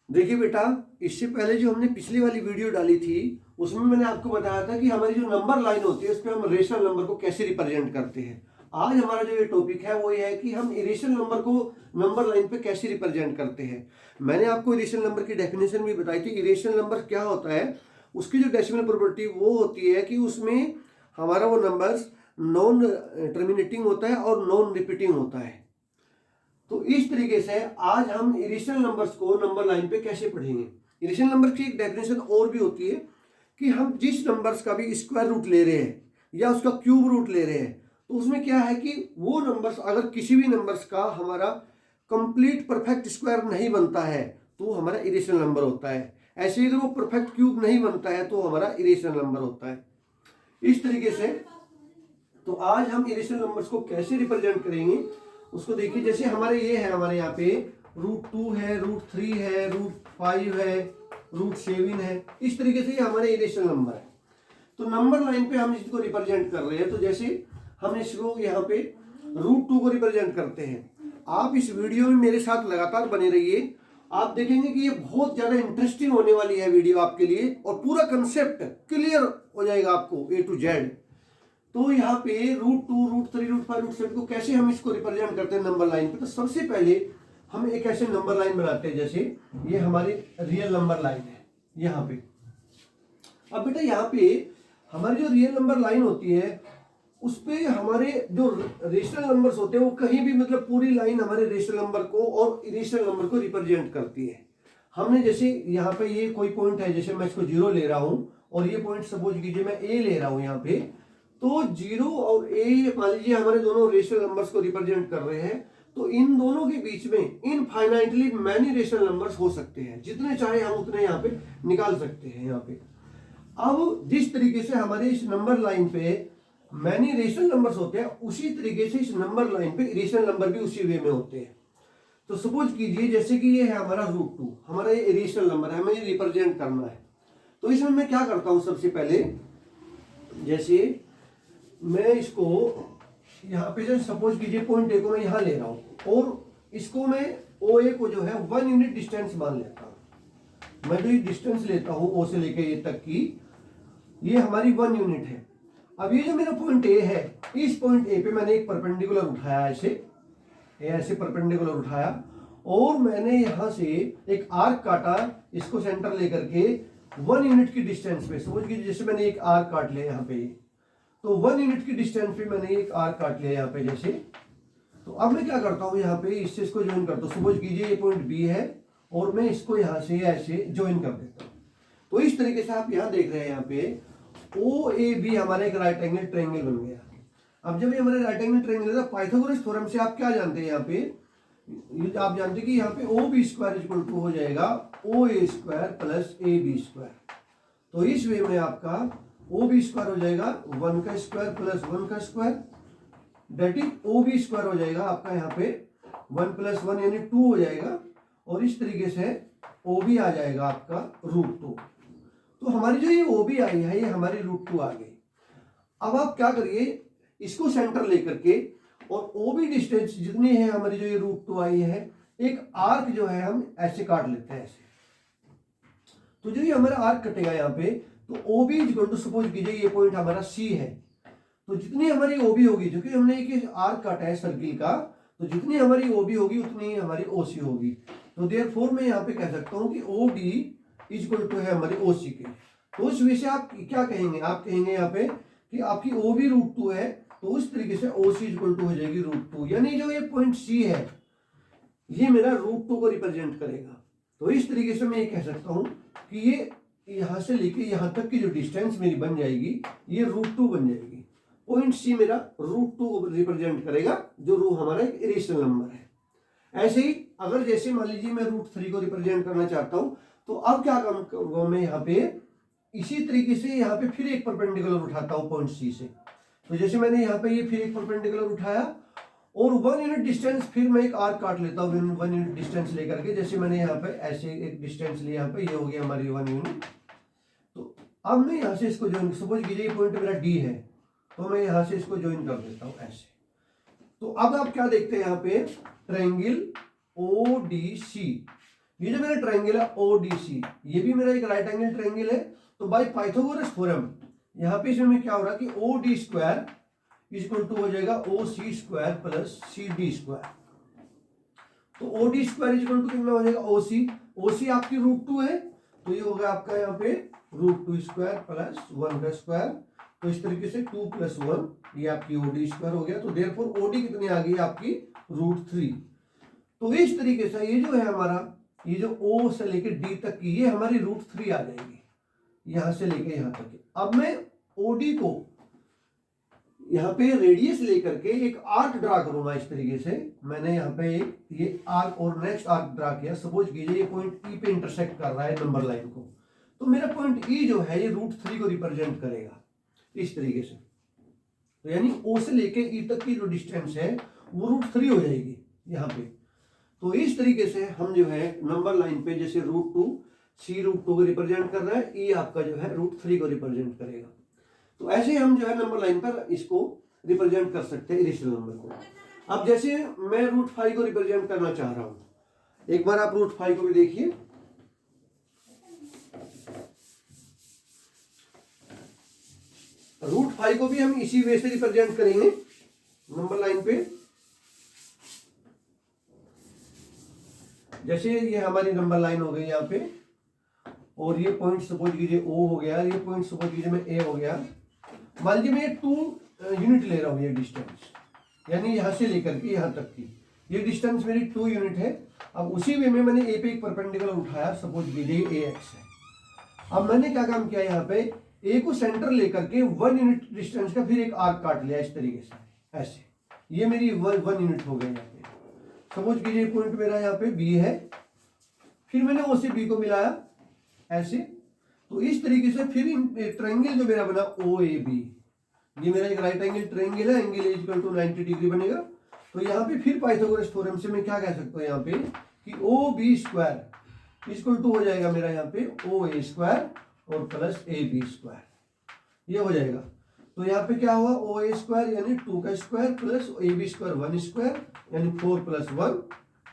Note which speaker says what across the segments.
Speaker 1: देखिए बेटा, इससे पहले जो हमने पिछली वाली वीडियो डाली थी उसमें मैंने आपको बताया था कि हमारी जो नंबर लाइन होती है उस पर हम रेशनल नंबर को कैसे रिप्रेजेंट करते हैं। आज हमारा जो ये टॉपिक है वो ये है कि हम इरेशनल नंबर को नंबर लाइन पे कैसे रिप्रेजेंट करते हैं। मैंने आपको इरेशनल नंबर की डेफिनेशन भी बताई थी। इरेशनल नंबर क्या होता है, उसकी जो डेसिमल प्रॉपर्टी वो होती है कि उसमें हमारा वो नंबर नॉन टर्मिनेटिंग होता है और नॉन रिपीटिंग होता है। तो इस तरीके से आज हम इरेशनल नंबर्स को नंबर लाइन पे कैसे पढ़ेंगे। इरेशनल नंबर की एक डेफिनेशन और भी होती है कि हम जिस नंबर्स का भी स्क्वायर रूट ले रहे हैं या उसका क्यूब रूट ले रहे हैं तो उसमें क्या है कि वो नंबर्स अगर किसी भी नंबर्स का हमारा कंप्लीट परफेक्ट स्क्वायर नहीं बनता है तो हमारा इरेशनल नंबर होता है। ऐसे ही अगर वो परफेक्ट क्यूब नहीं बनता है तो हमारा इरेशनल नंबर होता है। इस तरीके से तो आज हम इरेशनल नंबर्स को कैसे रिप्रेजेंट करेंगे उसको देखिए। जैसे हमारे ये है, हमारे यहाँ पे √2 है, √3 है, √5 है, √7 है। इस तरीके से ये हमारे इरेशनल नंबर है। तो नंबर लाइन पे हम इसको रिप्रेजेंट कर रहे हैं। तो जैसे हम इसको यहाँ पे √2 को रिप्रेजेंट करते हैं। आप इस वीडियो में मेरे साथ लगातार बने रहिए। आप देखेंगे कि ये बहुत ज्यादा इंटरेस्टिंग होने वाली है वीडियो आपके लिए और पूरा कंसेप्ट क्लियर हो जाएगा आपको A to Z। तो यहाँ पे √2, √3, √5, √7 को कैसे हम इसको रिप्रेजेंट करते हैं नंबर लाइन पे। तो सबसे पहले हम एक ऐसे नंबर लाइन बनाते हैं जैसे ये हमारी रियल नंबर लाइन है यहाँ पे। अब बेटा यहाँ पे हमारी जो रियल नंबर लाइन होती है उस पे हमारे जो रेशनल नंबर्स होते हैं वो कहीं भी मतलब पूरी लाइन हमारे रेशनल नंबर को और इरेशनल नंबर को रिप्रेजेंट करती है। हमने जैसे यहाँ पे ये कोई पॉइंट है, जैसे मैं इसको 0 ले रहा हूँ और ये पॉइंट सपोज कीजिए मैं A ले रहा हूँ यहाँ पे। तो 0 और A मान लीजिए हमारे दोनों रेशनल नंबर्स को रिप्रेजेंट कर रहे हैं। तो इन दोनों के बीच में इनफाइनाइटली मैनी रेशनल नंबर्स हो सकते हैं, जितने चाहे हम उतने यहाँ पे निकाल सकते हैं यहाँ पे। अब जिस तरीके से हमारे इस नंबर लाइन पे मैनी रेशनल नंबर्स होते हैं उसी तरीके से इस नंबर लाइन पे रेशनल नंबर भी उसी वे में होते हैं। तो सपोज कीजिए जैसे कि ये है हमारा √2, हमारा ये रेशनल नंबर है, हमें ये रिप्रेजेंट करना है। तो इसमें मैं क्या करता हूं, सबसे पहले जैसे मैं इसको यहाँ पे जो सपोज कीजिए पॉइंट A को मैं यहाँ ले रहा हूँ और इसको मैं OA को जो है 1 यूनिट डिस्टेंस मान लेता हूँ। मैं जो ये डिस्टेंस लेता हूँ O से लेके A तक की, ये हमारी 1 यूनिट है। अब ये जो मेरा पॉइंट A है, इस पॉइंट A पे मैंने एक परपेंडिकुलर उठाया, ऐसे परपेंडिकुलर उठाया और मैंने यहां से एक आर्क काटा, इसको सेंटर लेकर के 1 यूनिट की डिस्टेंस पे। समझ लीजिए जैसे मैंने एक आर्क काट लिया यहाँ पे, तो 1 यूनिट की डिस्टेंस पे मैंने एक आर्क काट लिया यहाँ पे जैसे। तो अब मैं क्या करता हूँ यहाँ पे इससे इसको ज्वाइन करता हूँ। सपोज कीजिए ये पॉइंट B है और मैं इसको यहाँ से ऐसे ज्वाइन कर देता हूँ। तो इस तरीके से आप यहाँ देख रहे हैं यहाँ पे OAB हमारा एक राइट एंगल ट्रायंगल बन गया। अब जब ये हमारे राइट एंगल ट्रायंगल है, पाइथागोरस थ्योरम से आप क्या जानते हैं यहाँ पे, आप जानते हैं कि यहाँ पे OB² हो जाएगा OA² प्लस AB²। तो इस वे में आपका OB² हो जाएगा 1 का स्क्वायर प्लस 1 का स्क्वायर, डेट इज OB² हो जाएगा आपका यहाँ पे 1 प्लस 1 यानी 2 हो जाएगा और इस तरीके से OB आ जाएगा आपका √2। तो हमारी जो ये OB आई है ये हमारी √2 आ गई। अब आप क्या करिए, इसको सेंटर लेकर के और OB डिस्टेंस जितनी है हमारी जो ये √2 आई है, एक आर्क जो है हम ऐसे काट लेते हैं ऐसे। तो जो ये हमारा आर्क कटेगा यहाँ पे, तो OB इक्वल टू सपोज कीजिए ये पॉइंट हमारा C है, तो जितनी हमारी OB होगी, जो कि हमने एक आर्क काटा है सर्किल का, तो जितनी हमारी OB होगी उतनी हमारी OC होगी। तो देयरफॉर मैं यहाँ पे कह सकता हूँ कि OD इक्वल टू है हमारी OC के। तो उस विषय आप क्या कहेंगे, आप कहेंगे यहाँ पे कि आपकी OB √2 है, तो उस तरीके से OC इक्वल टू हो जाएगी √2, यानी जो ये पॉइंट C है ये मेरा √2 को रिप्रेजेंट करेगा। तो इस तरीके से मैं ये कह सकता हूं कि ये यहां से लेके यहां तक की जो डिस्टेंस मेरी बन जाएगी ये √2 बन जाएगी। पॉइंट C मेरा √2 को रिप्रेजेंट करेगा, जो हमारा एक इरेशनल नंबर है। ऐसे ही अगर जैसे मान लीजिए मैं √3 को रिप्रेजेंट करना चाहता हूं, तो अब क्या काम करूंगा मैं यहाँ पे, इसी तरीके से यहाँ पे फिर एक परपेंडिकुलर उठाता हूँ पॉइंट C से। तो जैसे मैंने यहाँ पे ये फिर एक परपेंडिकुलर उठाया और 1 यूनिट डिस्टेंस फिर मैं एक आर्क काट लेता हूँ 1 यूनिट डिस्टेंस लेकर के। जैसे मैंने यहाँ पे ऐसे एक डिस्टेंस लिया, यहाँ पे ये हो गया हमारी 1 यूनिट। तो अब मैं यहाँ से इसको ज्वाइन, सपोज कीजिए ये पॉइंट मेरा D है, तो मैं यहाँ से इसको ज्वाइन कर देता हूँ ऐसे। तो अब आप क्या देखते हैं यहाँ पे, ट्रायंगल ODC, ये जो मेरा ट्रायंगल है ओडीसी, ये भी मेरा एक राइट एंगल ट्रायंगल है। तो बाय पाइथागोरस थ्योरम यहाँ पे इसमें क्या हो रहा है कि ओडी स्क्वायर इक्वल टू हो जाएगा O C square plus C D square. तो ओडी स्क्वायर इक्वल टू कितना हो जाएगा ओसी, ओसी आपकी √2 है, तो ये होगा आपका यहाँ पे √2 स्क्वायर प्लस 1 का स्क्वायर। तो इस तरीके से 2 + 1 ये आपकी ओडी स्क्वायर हो गया। तो देयरफॉर ओडी कितनी आ गई आपकी √3। तो इस तरीके से ये जो है हमारा, ये जो ओ से लेके डी तक की ये हमारी √3 आ जाएगी, यहां से लेके यहां तक। अब मैं ओडी को यहाँ पे रेडियस लेकर के एक आर्क ड्रा करूंगा। इस तरीके से मैंने यहाँ पे ये आर्क और नेक्स्ट आर्क ड्रा किया। सपोज कीजिए ये पॉइंट ई पे इंटरसेक्ट कर रहा है नंबर लाइन को, तो मेरा पॉइंट ई जो है ये √3 को रिप्रेजेंट करेगा इस तरीके से। तो यानी ओ से लेके ई तक की जो डिस्टेंस है वो √3 हो जाएगी यहाँ पे। तो इस तरीके से हम जो है नंबर लाइन पे जैसे √2 सी √2 को रिप्रेजेंट कर रहा है, ई आपका जो है √3 को रिप्रेजेंट करेगा। तो ऐसे हम जो है नंबर लाइन पर इसको रिप्रेजेंट कर सकते हैं इरेशनल नंबर को। अब जैसे मैं √5 को रिप्रेजेंट करना चाह रहा हूं, एक बार आप √5 को भी देखिए। √5 को भी हम इसी वे से रिप्रेजेंट करेंगे नंबर लाइन पे। जैसे ये हमारी नंबर लाइन हो गई यहाँ पे, और ये पॉइंट सपोज कीजिए ओ हो गया, ये पॉइंट सपोज कीजिए मैं ए हो गया। मान लीजिए मैं 2 यूनिट ले रहा हूँ ये डिस्टेंस, यानी यहां से लेकर के यहां तक की ये डिस्टेंस मेरी 2 यूनिट है। अब उसी वे में मैंने ए पे एक परपेंडिकुलर उठाया, सपोज कीजिए ए एक्स है। अब मैंने क्या काम किया, यहाँ पे ए को सेंटर लेकर के 1 यूनिट डिस्टेंस का फिर एक आर्क काट लिया इस तरीके से, ऐसे। ये मेरी 1 यूनिट हो गई यहाँ पे। सपोज कीजिए पॉइंट मेरा यहाँ पे बी है, फिर मैंने ओ से बी को मिलाया ऐसे। तो इस तरीके से फिर ट्रायंगल जो मेरा बना ओ ए बी, ये मेरा एक राइट एंगल ट्रायंगल है, एंगल इक्वल टू 90 डिग्री बनेगा। तो यहाँ पे फिर पाइथागोरस थ्योरम से मैं क्या कह सकता हूँ यहाँ पे कि O B square equal to हो जाएगा मेरा यहाँ पे ओ ए स्क्वायर और प्लस ए बी स्क्वायर, ये हो जाएगा। तो यहाँ पे क्या हुआ, ओ ए स्क्वायर यानी 2 का square plus A B square 1 square यानी 4 + 1,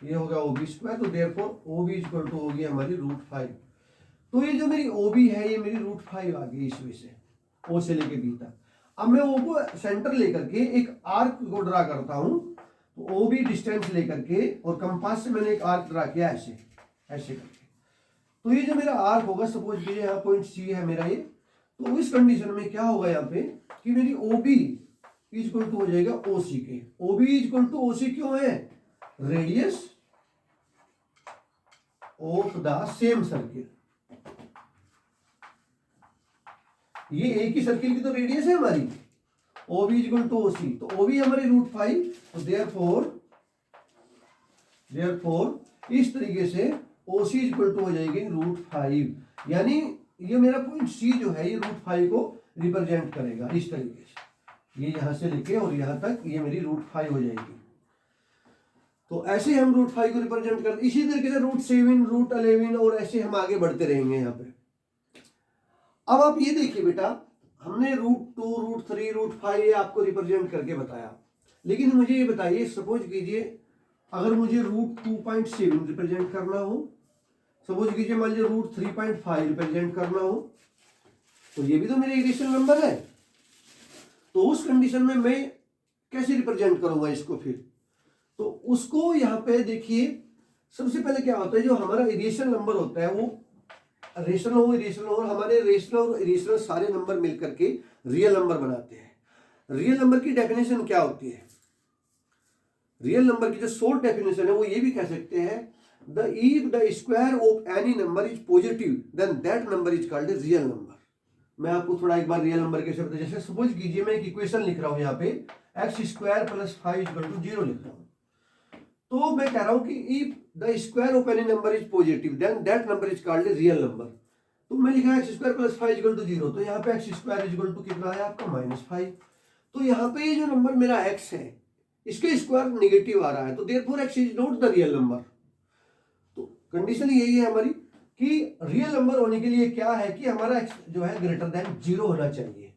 Speaker 1: ये होगा ओ बी स्क्वायर। तो therefore O B equal to होगी हमारी √5। तो ये जो मेरी ओ बी है ये मेरी √5 आ गई इस वे से, ओ से लेके बी तक। अब मैं ओ को सेंटर लेकर के एक आर्क को ड्रा करता हूं। तो ओ बी डिस्टेंस लेकर के और कंपास से मैंने एक आर्क ड्रा किया ऐसे ऐसे करके। तो ये जो मेरा आर्क होगा, सपोज कीजिए यहाँ पॉइंट सी है मेरा ये, तो इस कंडीशन में क्या होगा यहाँ पे कि मेरी ओ बी इक्वल टू हो जाएगा ओ सी के। O B equal to O C क्यों है, radius of the same circle. ये एक ही सर्किल की तो रेडियस है हमारी, O B equal to O C. तो ओ बी हमारी √5। तो देयरफॉर इस तरीके से ओ सी इक्वल टू हो जाएगी √5, यानी ये मेरा पॉइंट सी जो है ये √5 को रिप्रेजेंट करेगा इस तरीके से। ये यहां से लेके और यहां तक ये मेरी √5 हो जाएगी। तो ऐसे हम √5 को रिप्रेजेंट करते, इसी तरीके से √7 √11 और ऐसे हम आगे बढ़ते रहेंगे यहाँ पे। अब आप ये देखिए बेटा, हमने √2 √3 √5 ये आपको रिप्रेजेंट करके बताया, लेकिन मुझे ये बताइए, सपोज कीजिए अगर मुझे √2.7 रिप्रेजेंट करना हो, सपोज कीजिए मान लीजिए √3.5 रिप्रेजेंट करना हो, तो ये भी तो मेरे इरेशनल नंबर है। तो उस कंडीशन में मैं कैसे रिप्रेजेंट करूंगा इसको फिर, तो उसको यहाँ पे देखिए। सबसे पहले क्या होता है, जो हमारा इरेशनल नंबर होता है वो रेशनल हो इरेशनल हो, हमारे रेशनल और इरेशनल सारे नंबर मिलकर के रियल नंबर बनाते हैं। रियल नंबर की डेफिनेशन क्या होती है, रियल नंबर की जो शॉर्ट डेफिनेशन है वो ये भी कह सकते हैं, if the square of any number is positive then that number is called real number. मैं आपको थोड़ा एक बार रियल नंबर कैसे बताऊं, जैसे सपोज कीजिए मैं एक इक्वेशन लिख रहा हूं यहाँ पे x² + 5 = 0 लिख रहा हूं। तो मैं कह रहा हूं कि if the square of any number is positive then that number is called real number. तो मैं लिखा x² + 5 = 0, तो यहाँ पे x² कितना है आपका -5। तो यहाँ पे ये जो नंबर मेरा x है इसके स्क्वायर नेगेटिव आ रहा है, तो therefore x is not the real number. तो कंडीशन यही है हमारी कि रियल नंबर होने के लिए क्या है कि हमारा x जो है >0 होना चाहिए।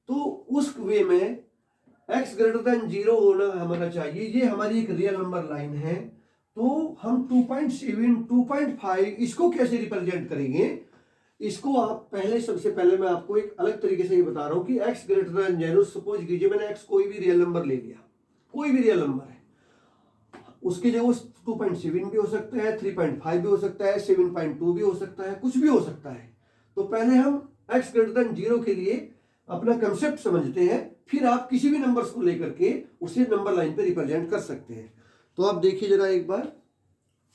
Speaker 1: तो उस वे में x > 0 होना हमारा चाहिए। ये हमारी एक रियल नंबर लाइन है। तो हम 2.7, 2.5 इसको कैसे रिप्रेजेंट करेंगे? इसको आप सबसे पहले मैं आपको एक अलग तरीके से ये बता रहा हूं कि x ग्रेटर देन 0, सपोज कीजिए मैंने x कोई भी रियल नंबर ले लिया, कोई भी रियल नंबर है, उसकी जगह 2.7 भी हो सकता है, 3.5 भी हो सकता है, 7.2 भी हो सकता है, कुछ भी हो सकता है। तो पहले हम x ग्रेटर देन 0 के लिए अपना कंसेप्ट समझते हैं, फिर आप किसी भी नंबर्स को लेकर के उसे नंबर लाइन पे रिप्रेजेंट कर सकते हैं। तो आप देखिए जरा एक बार,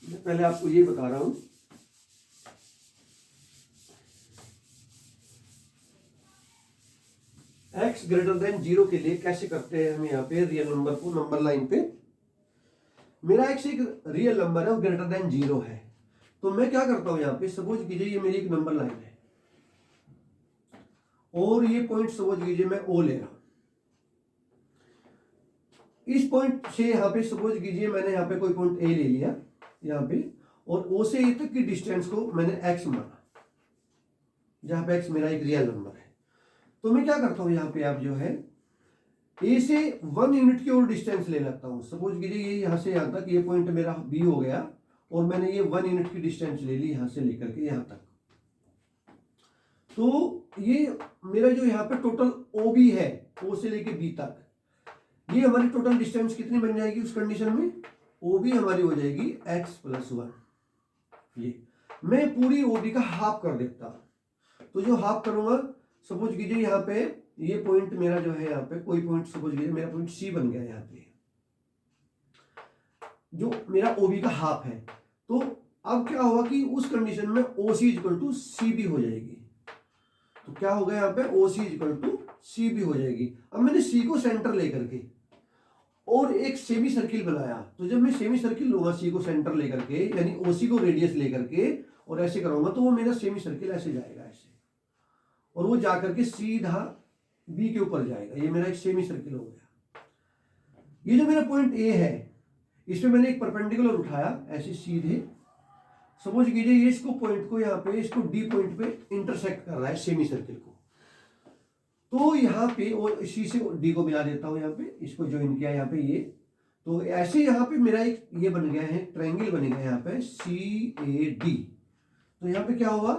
Speaker 1: मैं पहले आपको ये बता रहा हूं, x ग्रेटर देन 0 के लिए कैसे करते हैं हम यहाँ पे रियल नंबर को नंबर लाइन पे। मेरा x एक रियल नंबर है, वो ग्रेटर देन 0 है, तो मैं क्या करता हूं यहाँ पे, सपोज कीजिए ये मेरी एक नंबर लाइन है और ये पॉइंट सपोज कीजिए मैं O ले रहा हूं। इस पॉइंट से यहाँ पे सपोज कीजिए मैंने यहाँ पे कोई पॉइंट A ले लिया यहाँ पे, और O से A तक की डिस्टेंस को मैंने x माना, जहां पे x मेरा एक रियल नंबर है। तो मैं क्या करता हूं यहाँ पे, आप जो है A से 1 यूनिट की और डिस्टेंस ले लेता हूं। सपोज कीजिए ये यहाँ से यहाँ तक ये पॉइंट मेरा B हो गया, और मैंने ये 1 यूनिट की डिस्टेंस ले ली यहाँ से लेकर के यहाँ तक। तो ये मेरा जो यहाँ पे टोटल OB है, O से लेके B तक, ये हमारी टोटल डिस्टेंस कितनी बन जाएगी उस कंडीशन में? OB हमारी हो जाएगी x+1। ये मैं पूरी OB का हाफ कर देता हूं। तो जो हाफ करूंगा, सपोज कीजिए यहाँ पे ये पॉइंट मेरा जो है यहाँ पे कोई पॉइंट, सपोज कीजिए मेरा पॉइंट C बन गया यहाँ पे, जो मेरा OB का हाफ है। तो अब क्या होगा कि उस कंडीशन में OC=CB हो जाएगी। तो क्या होगा यहाँ पे, OC=CB हो जाएगी। अब मैंने C को सेंटर लेकर के और एक सेमी सर्किल बनाया, तो जब मैं सेमी सर्किल लूंगा C को सेंटर लेकर के, यानी OC को रेडियस लेकर के और ऐसे करूंगा, तो वो मेरा सेमी सर्किल ऐसे जाएगा ऐसे, और वो जाकर के सीधा B के ऊपर जाएगा। ये मेरा एक सेमी सर्किल हो गया। ये जो मेरा पॉइंट A है, इसमें मैंने एक परपेंडिकुलर उठाया ऐसे सीधे, सपोज कीजिए ये इसको पॉइंट को यहाँ पे इसको D पॉइंट पे इंटरसेक्ट कर रहा है सेमी सर्किल को। तो यहाँ पे और C से D को मिला देता हूँ, यहाँ पे इसको ज्वाइन किया यहाँ पे ये, तो ऐसे यहाँ पे मेरा एक ये बन गया है, ट्रायंगल बन गया यहाँ पे CAD। तो यहाँ पे क्या हुआ,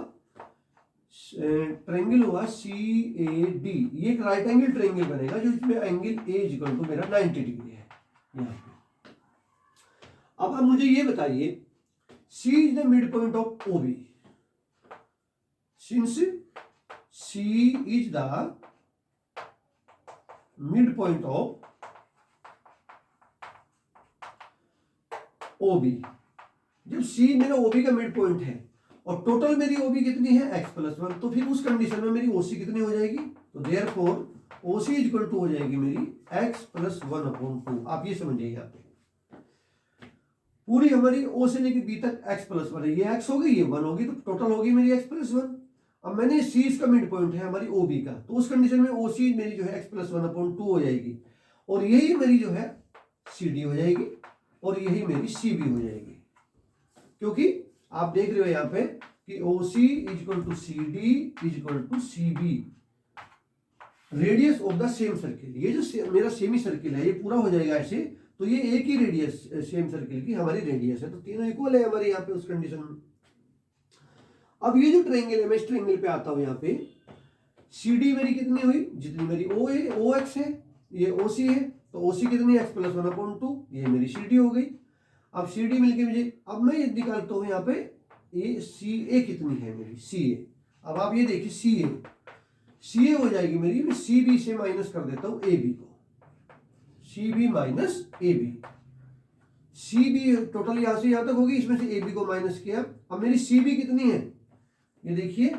Speaker 1: ट्रायंगल हुआ CAD। ये एक राइट एंगल ट्रायंगल बनेगा, जो इसमें एंगल A मेरा 90 डिग्री है यहाँ पे। अब आप मुझे ये बताइए, C is the midpoint of OB. Since C is the midpoint of OB, जब C मेरा OB का मिड पॉइंट है और टोटल मेरी OB कितनी है x+1, तो फिर उस कंडीशन में मेरी OC कितनी हो जाएगी? तो देयरफॉर OC= हो जाएगी मेरी x+1/2। आप ये समझिए, यहाँ पे पूरी हमारी O से लेके B तक x+1 है, ये x हो गई, ये 1 होगी, तो टोटल होगी मेरी x+1। अब मैंने C इसका मिड पॉइंट है हमारी OB का, तो उस कंडीशन में OC मेरी जो है x+1/2 हो जाएगी, और यही मेरी जो है CD हो जाएगी, और यही मेरी CB हो जाएगी। क्योंकि आप देख रहे हो यहाँ पे कि OC=CD=CB, radius of the same circle. ये जो मेरा सेमी सर्किल है ये पूरा हो जाएगा ऐसे, तो ये एक ही रेडियस सेम सर्किल की हमारी रेडियस है, तो तीनों इक्वल है हमारे यहाँ पे उस कंडीशन में। अब ये जो ट्रायंगल है, मैं इस ट्रायंगल पे आता हूँ, यहाँ पे CD मेरी कितनी हुई, जितनी मेरी OX है, ये OC है, तो OC कितनी x+1/2, ये मेरी CD हो गई। अब CD मिलके मुझे, अब मैं ये निकालता हूँ यहाँ पे CA कितनी है मेरी, CA। अब आप ये देखिए CA हो जाएगी मेरी, मैं CB से माइनस कर देता हूँ AB को, CB minus AB। CB total यहाँ से यहाँ तक होगी, इसमें से AB को माइनस किया। अब मेरी CB कितनी है, ये देखिए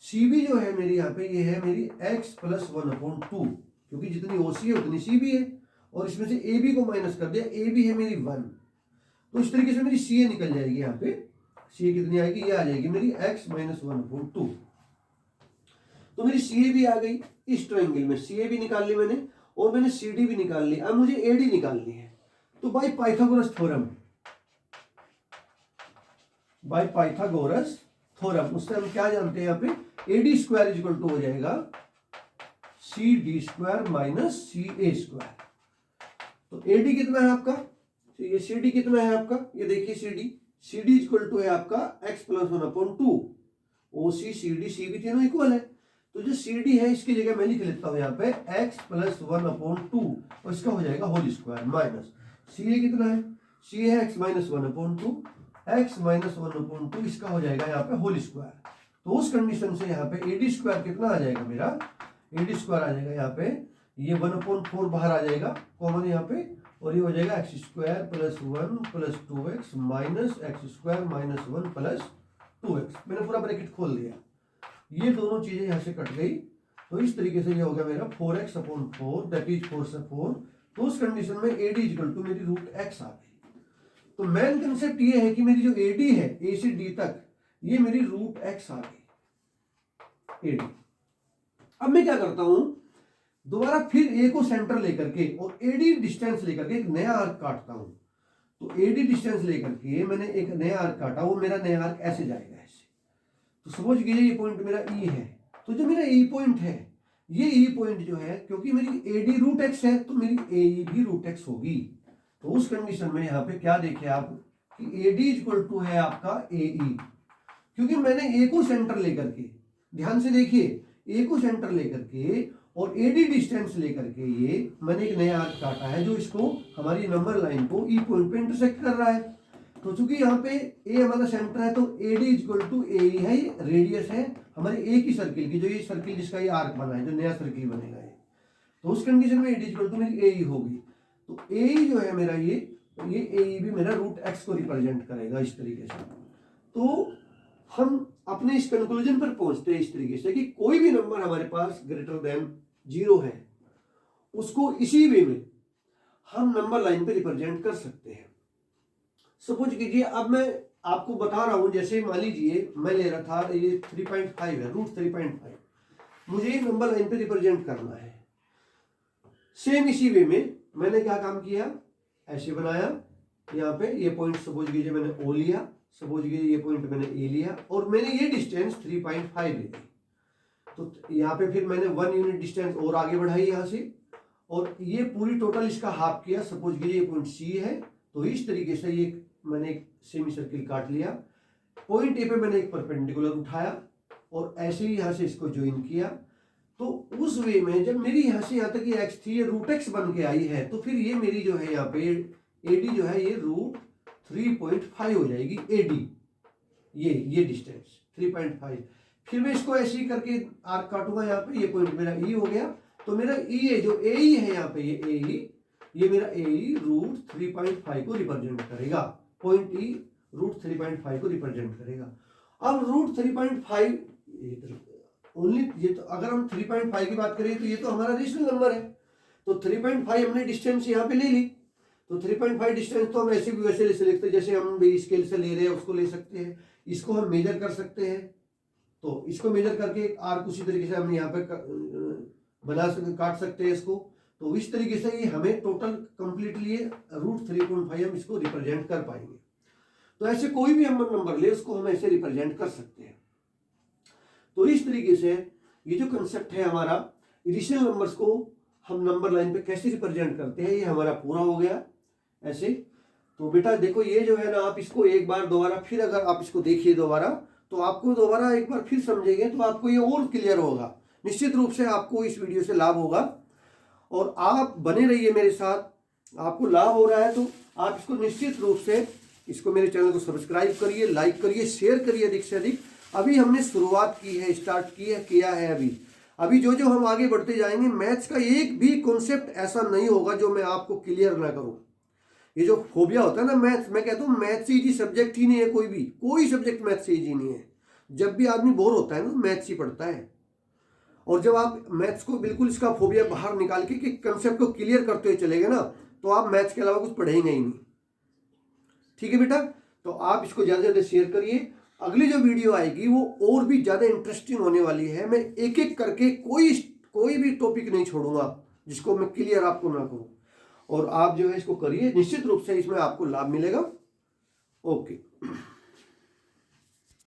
Speaker 1: CB जो है मेरी यहाँ पे, ये है मेरी x+1/2, क्योंकि जितनी OC है उतनी CB है, और इसमें से AB को माइनस कर दिया, AB है मेरी 1। तो इस तरीके से मेरी CA निकल जाएगी। यहाँ पे CA कितनी आएगी, ये आ जाएगी मेरी x-1/2। तो मेरी CA भी आ गई इस ट्रायंगल में, CA भी निकाल ली मैंने, और मैंने CD भी निकाल ली। अब मुझे AD निकालनी है, तो बाय पाइथागोरस थ्योरम, उससे हम क्या जानते हैं, यहाँ पे AD² हो जाएगा CD² - CA²। तो AD कितना है आपका तो ये सी डी कितना है आपका, ये देखिए सी डी इक्वल टू है आपका x प्लस 1/2। ओ सी सी डी सी भी तीनों इक्वल है, तो जो सी डी है इसकी जगह मैं लिख लेता हूँ यहाँ पे x प्लस 1/2 और इसका हो जाएगा होल स्क्वायर माइनस सी ए कितना है, सी है x माइनस 1/2, x माइनस 1/2 इसका हो जाएगा यहाँ पे होल स्क्वायर। तो उस कंडीशन से यहाँ पे ए डी स्क्वायर कितना आ जाएगा मेरा, ए डी स्क्वायर आ जाएगा यहाँ पे, ये 1/4 बाहर आ जाएगा कॉमन यहाँ पे, और ये हो जाएगा x square plus 1 plus 2x minus x square minus 1 plus 2x। मैंने पूरा ब्रैकेट खोल दिया, ये दोनों चीजें यहाँ से कट गई, तो इस तरीके से ये हो गया मेरा 4x/4 दैट इज 4/4। तो उस कंडीशन में ए डी इक्वल टू मेरी रूट x आ गई। तो मेन कंसेप्ट ये है कि मेरी जो ए डी है ए से डी तक, ये मेरी रूट x आ गई ए डी। अब मैं क्या करता हूं, दोबारा फिर ए को सेंटर लेकर के और एडी डिस्टेंस लेकर के एक नया आर्क काटता हूं। तो एडी डिस्टेंस लेकर के मैंने एक नया आर्क काटा, वो मेरा नया आर्क ऐसे जाएगा ऐसे। तो समझ गए ये पॉइंट मेरा ई है। तो जो मेरा ई पॉइंट है, ये ई पॉइंट जो है, क्योंकि मेरी एडी रूट एक्स है तो मेरी ए भी रूट एक्स होगी। तो उस कंडीशन में यहाँ पे क्या देखे आप कि एडी इक्वल टू है आपका ए ई, क्योंकि मैंने ए को सेंटर लेकर के, ध्यान से देखिए, ए को सेंटर लेकर के और एडी डिस्टेंस लेकर के ये मैंने एक नया आर्क काटा है जो इसको हमारी नंबर लाइन को ई पॉइंट पे इंटरसेक्ट कर रहा है। तो चूंकि यहाँ पे ए हमारा सेंटर है तो एडी इक्वल टू ए है, रेडियस है हमारे ए की सर्किल की, जो ये सर्किल जिसका ये आर्क बना है, जो नया सर्किल बनेगा ये। तो उस कंडीशन में एडी इक्वल टू मेरी ए ई होगी। तो ए ई जो है मेरा ये ए ई भी मेरा रूट एक्स को रिप्रेजेंट करेगा इस तरीके से। तो हम अपने इस कंक्लूजन पर पहुंचते हैं इस तरीके से कि कोई भी नंबर हमारे पास ग्रेटर देन 0 है, उसको इसी वे में हम नंबर लाइन पे रिप्रेजेंट कर सकते हैं। सपोज कीजिए, अब मैं आपको बता रहा हूं, जैसे मान लीजिए मैं ले रहा था ये 3.5 है, रूट 3.5, मुझे नंबर लाइन पे रिप्रेजेंट करना है। सेम इसी वे में मैंने क्या काम किया, ऐसे बनाया, यहाँ पे ये पॉइंट सपोज कीजिए मैंने ओ लिया, सपोज कीजिए ये पॉइंट मैंने ए लिया और मैंने ये डिस्टेंस 3.5 ले ली। तो यहाँ पे फिर मैंने 1 यूनिट डिस्टेंस और आगे बढ़ाई यहाँ से, और ये पूरी टोटल इसका हाफ किया। सपोज कीजिए ये पॉइंट सी है, तो इस तरीके से ये मैंने एक सेमी सर्किल काट लिया। पॉइंट ए पे मैंने एक परपेंडिकुलर उठाया और ऐसे ही यहाँ से इसको ज्वाइन किया। तो उस वे में जब मेरी यहाँ से यहाँ तक ये एक्स थी, ये रूट एक्स बन के आई है, तो फिर ये मेरी जो है यहाँ पे एडी जो है ये रूट 3.5 हो जाएगी एडी, ये डिस्टेंस 3.5। फिर मैं इसको ऐसे ही करके आर्क काटूंगा, यहाँ पे ये पॉइंट मेरा ई हो गया। तो मेरा ई है जो ए ई है यहाँ पे, ये ए ई, ये मेरा ए ई रूट 3.5 को रिप्रेजेंट करेगा, पॉइंट ई रूट 3.5 को रिप्रेजेंट करेगा। अब रूट 3.5 ओनली, ये तो अगर हम 3.5 की बात करें तो ये तो हमारा रेशनल नंबर है। तो 3.5 हमने डिस्टेंस यहाँ पे ले ली, तो 3.5 डिस्टेंस तो हम ऐसे भी वैसे ले सकते हैं, जैसे हम भी स्केल से ले रहे हैं उसको ले सकते हैं। इसको हम मेजर कर सकते हैं, तो इसको मेजर करके आर्क उसी तरीके से हम यहाँ पे बना सकते, काट सकते हैं इसको। तो इस तरीके से ये हमें टोटल कंप्लीटली रूट 3.5 हम इसको रिप्रेजेंट कर पाएंगे। तो ऐसे कोई भी हम नंबर ले उसको हम ऐसे रिप्रेजेंट कर सकते हैं। तो इस तरीके से ये जो कंसेप्ट है हमारा, इरेशनल नंबर्स को हम नंबर लाइन पे कैसे रिप्रेजेंट करते हैं, ये हमारा पूरा हो गया ऐसे। तो बेटा देखो, ये जो है ना, आप इसको एक बार दोबारा फिर अगर आप इसको देखिए दोबारा, तो आपको दोबारा एक बार फिर समझेंगे तो आपको ये और क्लियर होगा। निश्चित रूप से आपको इस वीडियो से लाभ होगा और आप बने रहिए मेरे साथ। आपको लाभ हो रहा है तो आप इसको निश्चित रूप से, इसको मेरे चैनल को सब्सक्राइब करिए, लाइक करिए, शेयर करिए अधिक से अधिक। अभी हमने शुरुआत की है, स्टार्ट किया है। अभी जो जो हम आगे बढ़ते जाएंगे, मैथ्स का एक भी कॉन्सेप्ट ऐसा नहीं होगा जो मैं आपको क्लियर ना करूं। ये जो फोबिया होता है ना मैथ्स, मैं कहता हूँ मैथ्स से इजी सब्जेक्ट ही नहीं है, कोई सब्जेक्ट मैथ्स से इजी नहीं है। जब भी आदमी बोर होता है ना, मैथ्स ही पढ़ता है। और जब आप मैथ्स को बिल्कुल इसका फोबिया बाहर निकाल के कंसेप्ट को क्लियर करते हुए चलेंगे ना, तो आप मैथ्स के अलावा कुछ पढ़ेंगे ही नहीं। ठीक है बेटा, तो आप इसको ज़्यादा से ज़्यादा शेयर करिए। अगली जो वीडियो आएगी वो और भी ज़्यादा इंटरेस्टिंग होने वाली है। मैं एक एक करके कोई भी टॉपिक नहीं छोड़ूंगा जिसको मैं क्लियर आपको ना करूं, और आप जो है इसको करिए, निश्चित रूप से इसमें आपको लाभ मिलेगा। ओके।